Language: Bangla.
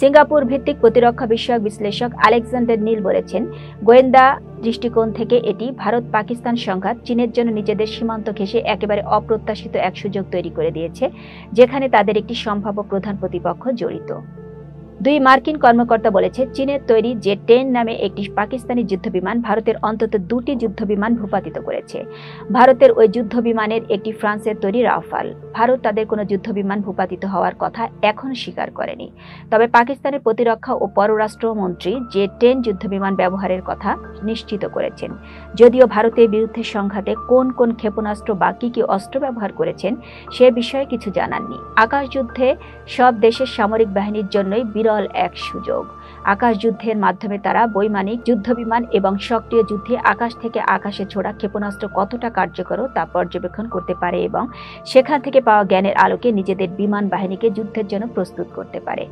সিঙ্গাপুর ভিত্তিক প্রতিরক্ষা বিষয়ক বিশ্লেষক আলেকজান্ডার নীল বলেছেন, গোয়েন্দা দৃষ্টিকোণ থেকে এটি ভারত পাকিস্তান সংঘাত চীনের জন্য নিজেদের সীমান্ত ঘেঁষে একেবারে অপ্রত্যাশিত এক সুযোগ তৈরি করে দিয়েছে, যেখানে তাদের একটি সম্ভাব্য প্রধান প্রতিপক্ষ জড়িত। দুই মার্কিন কর্মকর্তা বলেছে, চীনের তৈরি জে-10 নামে একটি পাকিস্তানি যুদ্ধবিমান ভারতের অন্তত দুটি যুদ্ধবিমান ভূপাতিত করেছে। ভারতের ওই যুদ্ধবিমানের একটি ফ্রান্সের তৈরি রাফাল। ভারত তাদের কোনো যুদ্ধবিমান ভূপাতিত হওয়ার কথা এখনো স্বীকার করেনি। তবে পাকিস্তানের প্রতিরক্ষা ও পররাষ্ট্রমন্ত্রী জে-10 যুদ্ধবিমান ব্যবহারের কথা নিশ্চিত করেছেন। যদিও ভারতের বিরুদ্ধে সংঘাতে কোন কোন ক্ষেপণাস্ত্র বা কি কি অস্ত্র ব্যবহার করেছেন সে বিষয়ে কিছু জানাননি। আকাশ যুদ্ধে সব দেশের সামরিক বাহিনীর জন্যই বিরল এক সুযোগ। আকাশ যুদ্ধের মাধ্যমে তারা বৈমানিক যুদ্ধবিমান এবং সক্রিয় যুদ্ধে আকাশ থেকে আকাশে ছোড়া ক্ষেপণাস্ত্র কতটা কার্যকর তা পর্যবেক্ষণ করতে পারে এবং সেখান থেকে পাওয়া জ্ঞানের আলোকে নিজেদের বিমান বাহিনীকে যুদ্ধের জন্য প্রস্তুত করতে পারে।